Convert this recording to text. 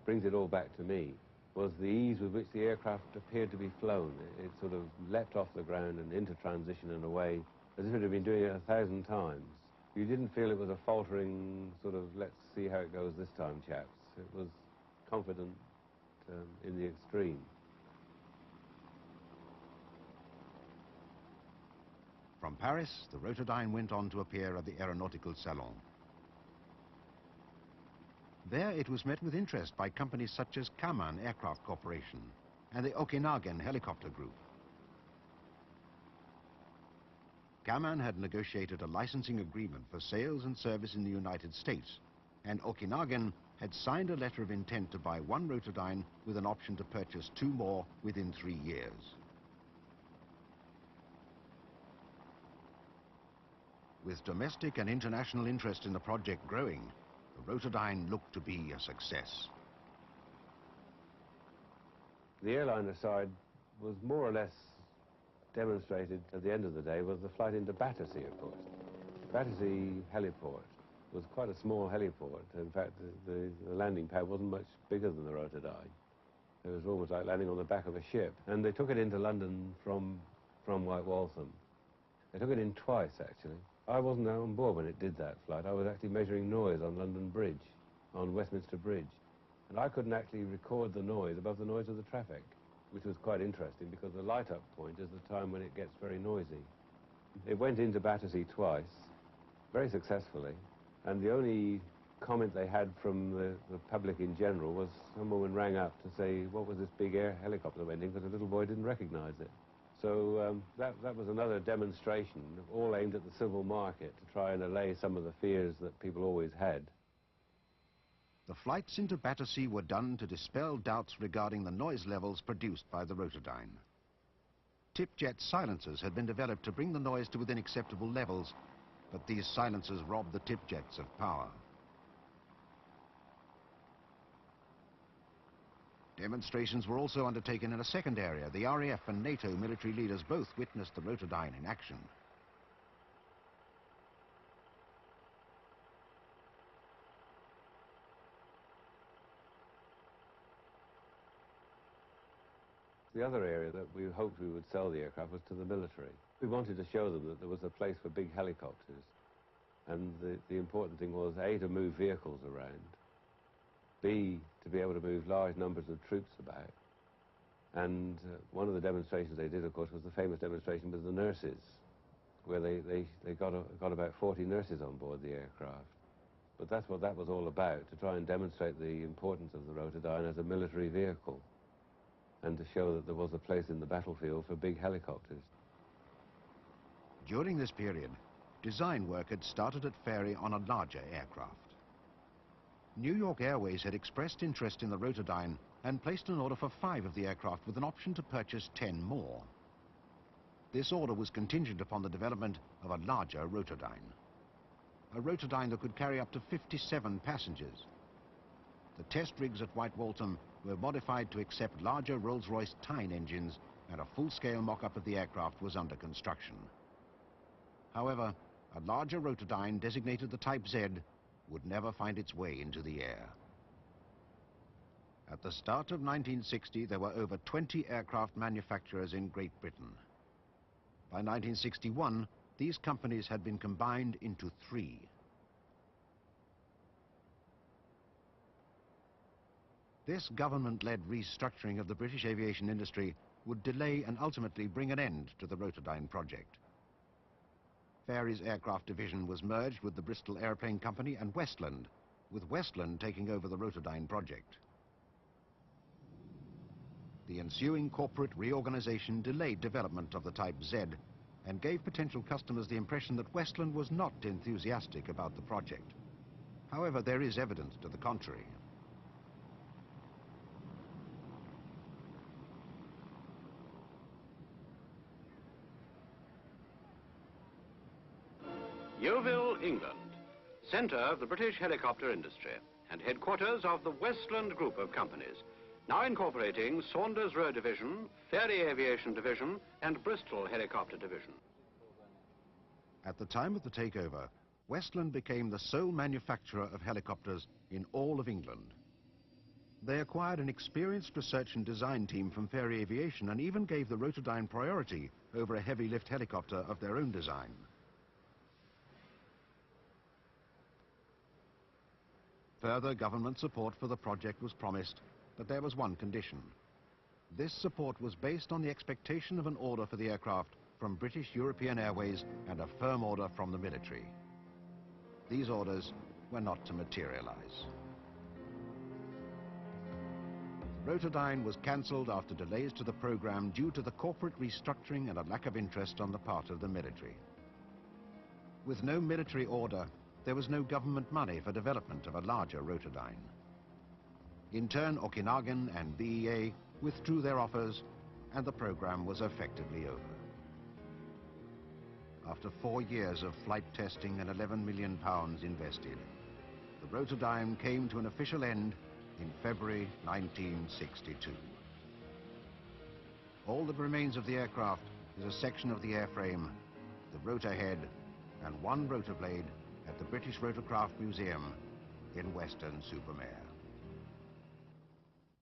brings it all back to me was the ease with which the aircraft appeared to be flown. It sort of leapt off the ground and into transition in a way as if it had been doing it 1,000 times. You didn't feel it was a faltering sort of, let's see how it goes this time, chaps. It was confident in the extreme. From Paris, the Rotodyne went on to appear at the Aeronautical Salon. There it was met with interest by companies such as Kaman Aircraft Corporation and the Okanagan Helicopter Group. Kaman had negotiated a licensing agreement for sales and service in the United States, and Okanagan had signed a letter of intent to buy one Rotodyne with an option to purchase 2 more within 3 years. With domestic and international interest in the project growing, the Rotodyne looked to be a success. The airliner side was more or less demonstrated at the end of the day was the flight into Battersea, of course. Battersea heliport was quite a small heliport. In fact, the landing pad wasn't much bigger than the Rotodyne. It was almost like landing on the back of a ship. And they took it into London from White Waltham. They took it in twice, actually. I wasn't on board when it did that flight. I was actually measuring noise on London Bridge, on Westminster Bridge. And I couldn't actually record the noise above the noise of the traffic, which was quite interesting because the light-up point is the time when it gets very noisy. It went into Battersea twice, very successfully, and the only comment they had from the public in general was some woman rang up to say, what was this big air helicopter went in, because the little boy didn't recognize it. So that was another demonstration, all aimed at the civil market, to try and allay some of the fears that people always had. The flights into Battersea were done to dispel doubts regarding the noise levels produced by the Rotodyne. Tip-jet silencers had been developed to bring the noise to within acceptable levels, but these silencers robbed the tip-jets of power. Demonstrations were also undertaken in a second area. The RAF and NATO military leaders both witnessed the Rotodyne in action. The other area that we hoped we would sell the aircraft was to the military. We wanted to show them that there was a place for big helicopters. And the important thing was, A, to move vehicles around, B, to be able to move large numbers of troops about. And one of the demonstrations they did, of course, was the famous demonstration with the nurses, where they got about 40 nurses on board the aircraft. But that's what that was all about, to try and demonstrate the importance of the Rotodyne as a military vehicle, and to show that there was a place in the battlefield for big helicopters. During this period, design work had started at Fairey on a larger aircraft. New York Airways had expressed interest in the Rotodyne and placed an order for 5 of the aircraft with an option to purchase 10 more. This order was contingent upon the development of a larger Rotodyne. A Rotodyne that could carry up to 57 passengers. The test rigs at White Waltham were modified to accept larger Rolls-Royce Tyne engines, and a full-scale mock-up of the aircraft was under construction. However, a larger Rotodyne, designated the Type Z, would never find its way into the air. At the start of 1960, there were over 20 aircraft manufacturers in Great Britain. By 1961, these companies had been combined into 3. This government-led restructuring of the British aviation industry would delay and ultimately bring an end to the Rotodyne project. Fairey's aircraft division was merged with the Bristol Airplane Company and Westland, with Westland taking over the Rotodyne project. The ensuing corporate reorganization delayed development of the Type Z and gave potential customers the impression that Westland was not enthusiastic about the project. However, there is evidence to the contrary. Yeovil, England, centre of the British helicopter industry and headquarters of the Westland group of companies, now incorporating Saunders Roe Division, Fairey Aviation Division and Bristol Helicopter Division. At the time of the takeover, Westland became the sole manufacturer of helicopters in all of England. They acquired an experienced research and design team from Fairey Aviation and even gave the Rotodyne priority over a heavy lift helicopter of their own design. Further government support for the project was promised, but there was one condition. This support was based on the expectation of an order for the aircraft from British European Airways and a firm order from the military. These orders were not to materialize. Rotodyne was cancelled after delays to the program due to the corporate restructuring and a lack of interest on the part of the military. With no military order, there was no government money for development of a larger Rotodyne. In turn, Okanagan and BEA withdrew their offers, and the program was effectively over. After 4 years of flight testing and £11 million invested, the Rotodyne came to an official end in February 1962. All that remains of the aircraft is a section of the airframe, the rotor head, and one rotor blade at the British Rotorcraft Museum in Western-super-Mare.